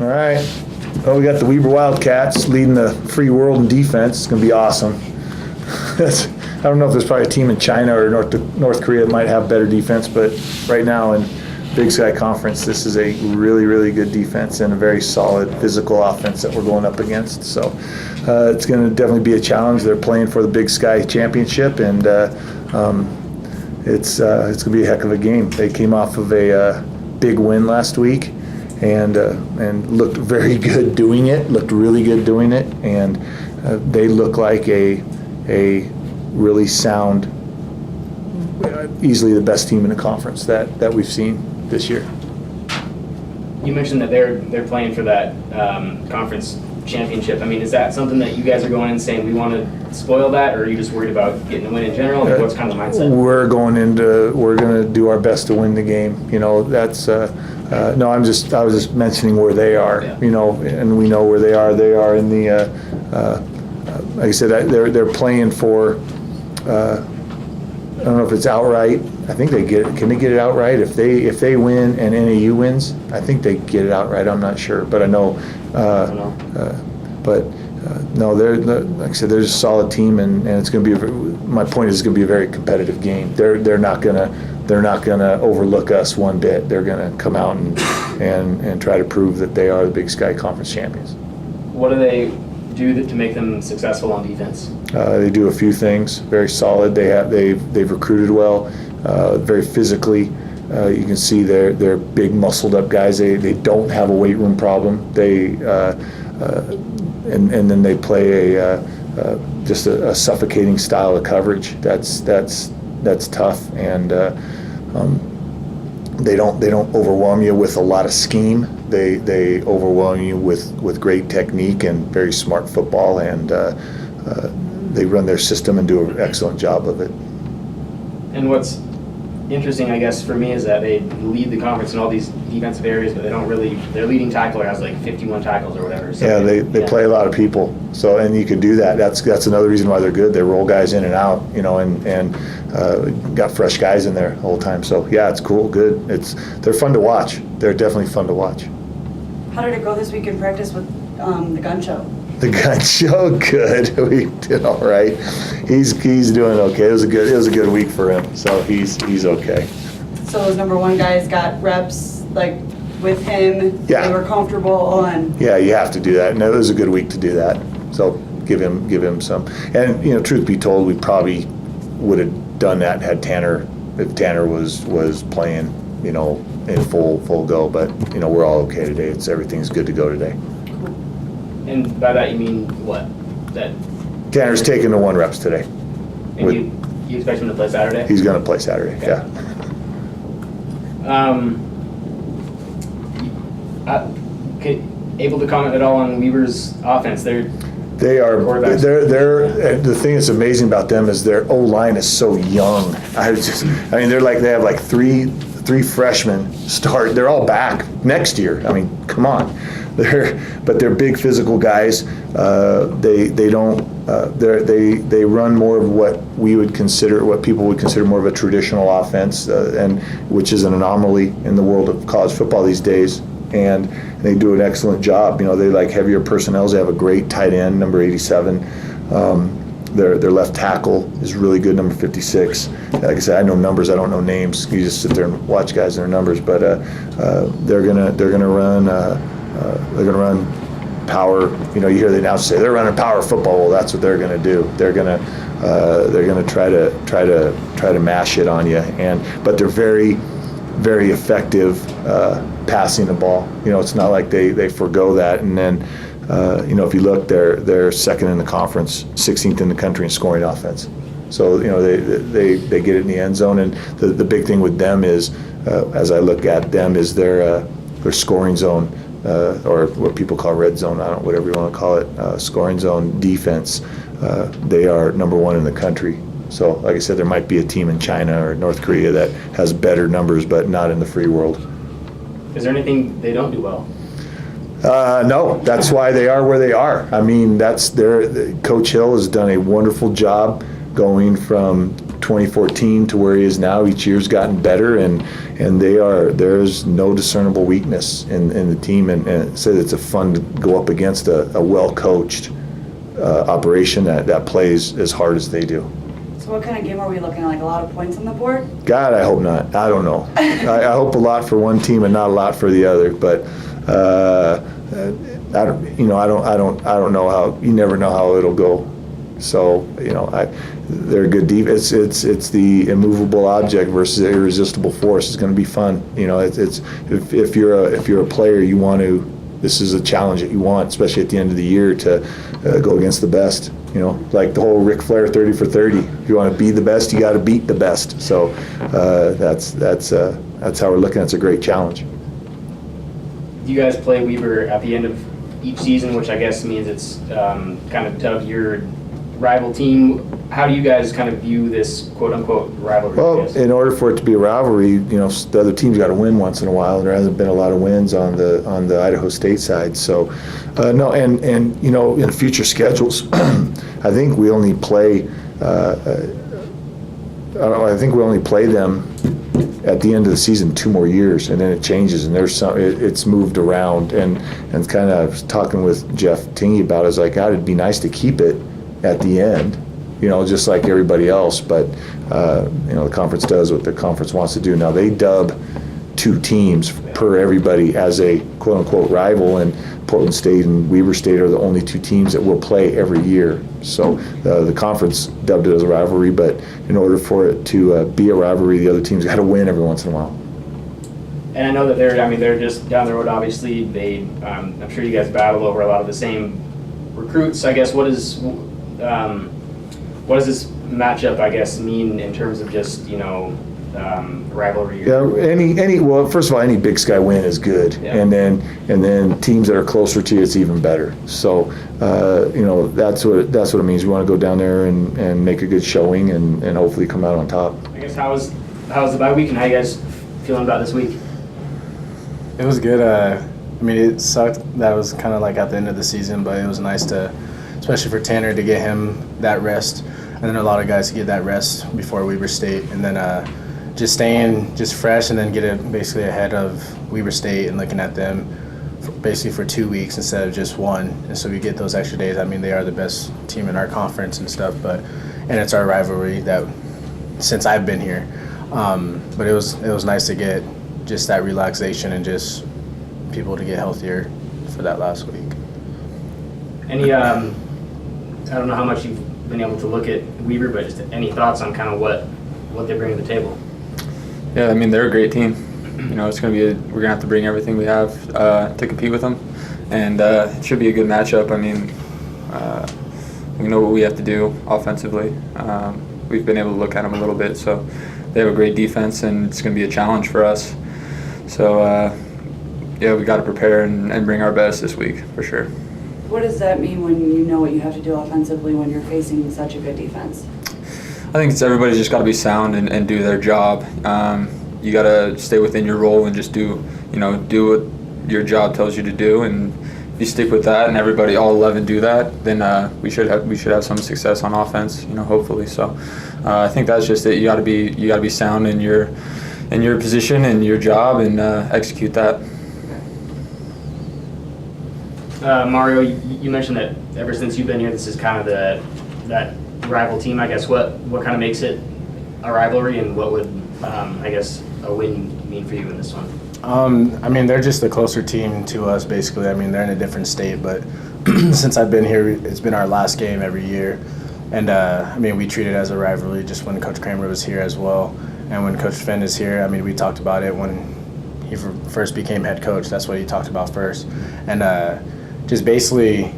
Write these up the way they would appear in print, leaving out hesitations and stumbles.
All right. Well, we got the Weber Wildcats leading the free world in defense. It's going to be awesome. I don't know if there's probably a team in China or North Korea that might have better defense, but right now in Big Sky Conference, this is a really, really good defense and a very solid physical offense that we're going up against. So it's going to definitely be a challenge. They're playing for the Big Sky Championship, and it's going to be a heck of a game. They came off of a big win last week and looked very good doing it, looked really good doing it, and they look like a really sound, easily the best team in the conference that we've seen this year. You mentioned that they're playing for that conference championship. I mean, is that something that you guys are going in saying we want to spoil that, or are you just worried about getting a win in general? Like, what's kind of the mindset? We're going to do our best to win the game. You know, that's no. I was just mentioning where they are. Yeah. You know, and we know where they are. They are in the like I said, they're playing for. I don't know if it's outright. I think they get it. Can they get it outright? If they win and NAU wins, I think they get it outright. I'm not sure, but I know. No, they're like I said, they're a solid team, and it's going to be. My point is, it's going to be a very competitive game. They're not gonna overlook us one bit. They're going to come out and try to prove that they are the Big Sky Conference champions. What do they do to make them successful on defense? They do a few things. Very solid. They've recruited well. Very physically. You can see they're big, muscled up guys. They don't have a weight room problem. And then they play just a suffocating style of coverage. That's tough, and they don't overwhelm you with a lot of scheme. They overwhelm you with great technique and very smart football, and they run their system and do an excellent job of it. And what's interesting, I guess, for me is that they lead the conference in all these defensive areas, but they don't really. Their leading tackler has like 51 tackles or whatever. So yeah, they play a lot of people. So, and you can do that. That's another reason why they're good. They roll guys in and out, you know, and got fresh guys in there the whole time. So yeah, it's cool, good. They're fun to watch. They're definitely fun to watch. How did it go this week in practice with the gun show? The gun show, good. We did all right. He's doing okay. It was a good week for him. So he's okay. So those number one guys got reps like with him. Yeah. They were comfortable and. Yeah, you have to do that. And it was a good week to do that. So give him some. And you know, truth be told, we probably would have done that if Tanner was playing, you know, in full go. But you know, we're all okay today. Everything's good to go today. And by that you mean what? That Tanner's taking the 1 reps today. and you expect him to play Saturday? He's going to play Saturday. Okay. Yeah. Able to comment at all on Weber's offense? They're quarterbacks. the thing that's amazing about them is their O-line is so young. They have like three freshmen start. They're all back next year. I mean, come on. They're big physical guys. They run more of what people would consider more of a traditional offense, and which is an anomaly in the world of college football these days. And they do an excellent job. You know, they like heavier personnel. They have a great tight end, number 87. Their left tackle is really good, number 56. Like I said, I know numbers. I don't know names. You just sit there and watch guys and their numbers. But they're gonna run power. You know, you hear the announcers say they're running power football. Well, that's what they're gonna do. They're gonna try to mash it on you. But they're very, very effective passing the ball. You know, it's not like they forgo that. And then you know, if you look, they're second in the conference, 16th in the country in scoring offense. So you know, they get it in the end zone. And the big thing with them is, as I look at them, is their scoring zone. Or what people call red zone, whatever you want to call it, scoring zone defense. They are number 1 in the country. So, like I said, there might be a team in China or North Korea that has better numbers, but not in the free world. Is there anything they don't do well? No, that's why they are where they are. I mean, Coach Hill has done a wonderful job going from 2014 to where he is now. Each year's gotten better, and there's no discernible weakness in the team, and said it's a fun to go up against a well-coached operation that plays as hard as they do. So what kind of game are we looking at? Like a lot of points on the board? God, I hope not. I don't know. I hope a lot for one team and not a lot for the other. But I don't know how. You never know how it'll go. So they're a good defense. It's the immovable object versus the irresistible force. It's going to be fun. If you're a player, you want to. This is a challenge that you want, especially at the end of the year, to go against the best. Like the whole Ric Flair 30 for 30. If you want to be the best, you got to beat the best. So that's how we're looking. It's a great challenge. You guys play Weber at the end of each season, which I guess means it's kind of tough. Your rival team. How do you guys kind of view this quote-unquote rivalry? Well, in order for it to be a rivalry, the other team's got to win once in a while, and there hasn't been a lot of wins on the Idaho State side. So, no, and in future schedules, I think we only play. I think we only play them at the end of the season 2 more years, and then it changes, and it's moved around, and kind of talking with Jeff Tingy about it, I was like, God, it'd be nice to keep it at the end. Just like everybody else, but the conference does what the conference wants to do. Now they dub 2 teams per everybody as a quote-unquote rival, and Portland State and Weber State are the only 2 teams that will play every year. So the conference dubbed it as a rivalry, but in order for it to be a rivalry, the other team's got to win every once in a while. And I know that they're just down the road. Obviously, I'm sure you guys battle over a lot of the same recruits. I guess what does this matchup, I guess, mean in terms of just rivalry? Yeah, well, first of all, any Big Sky win is good, yeah. and then teams that are closer to you, it's even better. So that's what it means. We want to go down there and make a good showing and hopefully come out on top. I guess how was the bye week, and how you guys feeling about this week? It was good. It sucked that it was kind of like at the end of the season, but it was nice to, especially for Tanner, to get him that rest, and then a lot of guys to get that rest before Weber State, and then just staying just fresh, and then get it basically ahead of Weber State and looking at them basically for 2 weeks instead of just 1, and so we get those extra days. They are the best team in our conference and stuff, and it's our rivalry that since I've been here, but it was nice to get just that relaxation and just people to get healthier for that last week. Any I don't know how much you've been able to look at Weber, but just any thoughts on kind of what they bring to the table? Yeah, they're a great team. It's going to be we're going to have to bring everything we have to compete with them, and it should be a good matchup. We know what we have to do offensively. We've been able to look at them a little bit, so they have a great defense, and it's going to be a challenge for us. So, we got to prepare and bring our best this week for sure. What does that mean when you know what you have to do offensively when you're facing such a good defense? I think everybody's just got to be sound and do their job. You got to stay within your role and just do what your job tells you to do. And if you stick with that, and all 11 do that, then we should have some success on offense. Hopefully. So I think that's just it. You got to be sound in your position and your job and execute that. Mario, you mentioned that ever since you've been here, this is kind of that rival team. I guess what kind of makes it a rivalry, and what would a win mean for you in this one? They're just a closer team to us, basically. They're in a different state, but since I've been here, it's been our last game every year, and we treat it as a rivalry. Just when Coach Kramer was here as well, and when Coach Finn is here, we talked about it when he first became head coach. That's what he talked about first, and just basically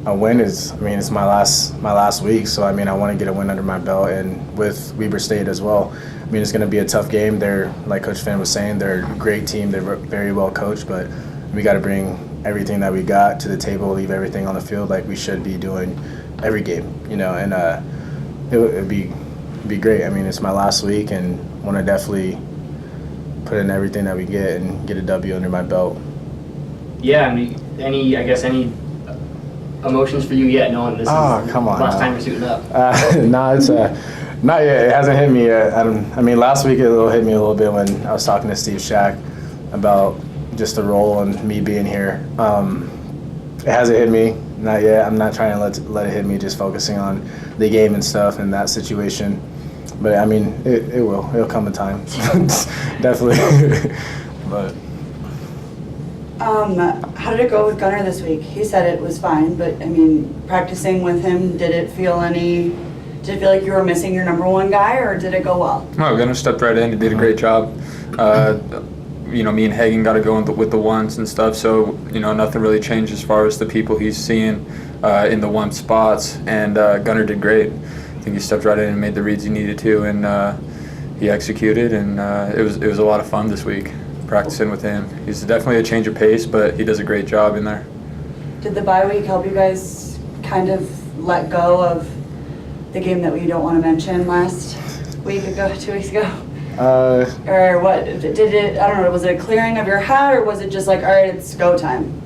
a win is, it's my last week, so I want to get a win under my belt, and with Weber State as well. It's going to be a tough game. They're, like Coach Finn was saying, they're a great team. They're very well coached, but we got to bring everything that we got to the table, leave everything on the field like we should be doing every game, and it would be great. It's my last week, and want to definitely put in everything that we get and get a W under my belt. Yeah, any emotions for you yet, knowing this is come on, last time you're suiting up? No, Not yet. It hasn't hit me yet. I mean, last week it hit me a little bit when I was talking to Steve Shack about just the role and me being here. It hasn't hit me. Not yet. I'm not trying to let it hit me. Just focusing on the game and stuff and that situation. But I mean, it will. It'll come in time. Definitely. But. How did it go with Gunnar this week? He said it was fine, but I mean, practicing with him, did it feel like you were missing your number one guy, or did it go well? No, Gunnar stepped right in. He did a great job. You know, me and Hagen got to go with the ones and stuff, so, you know, nothing really changed as far as the people he's seeing in the one spots, and Gunnar did great. I think he stepped right in and made the reads he needed to, and he executed, and it was a lot of fun this week practicing with him. He's definitely a change of pace, but he does a great job in there. Did the bye week help you guys kind of let go of the game that we don't want to mention last week ago, 2 weeks ago? Or what, did it, I don't know, was it a clearing of your head, or was it just like, all right, it's go time?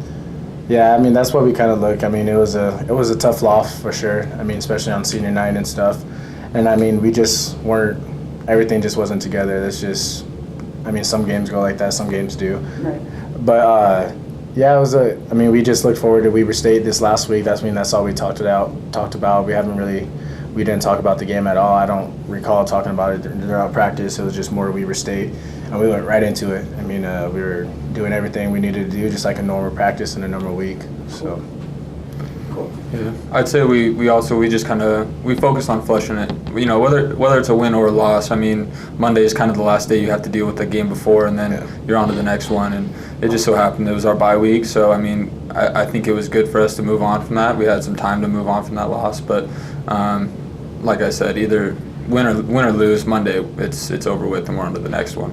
Yeah, I mean, that's what we kind of look. I mean, it was a tough loss for sure. I mean, especially on senior night and stuff. And I mean, we just weren't, everything just wasn't together. That's just, I mean, some games go like that, some games do. Right. But yeah, I mean, we just looked forward to Weber State this last week. That's all we talked about. We didn't talk about the game at all. I don't recall talking about it throughout practice. It was just more Weber State, and we went right into it. I mean, we were doing everything we needed to do, just like a normal practice in a normal week. So. Cool. Yeah, I'd say we just kind of focused on flushing it. You know, whether it's a win or a loss. I mean, Monday is kind of the last day you have to deal with the game before, and then you're on to the next one. And it just so happened it was our bye week, so I mean, I think it was good for us to move on from that. We had some time to move on from that loss, but like I said, either win or lose, Monday it's over with, and we're on to the next one.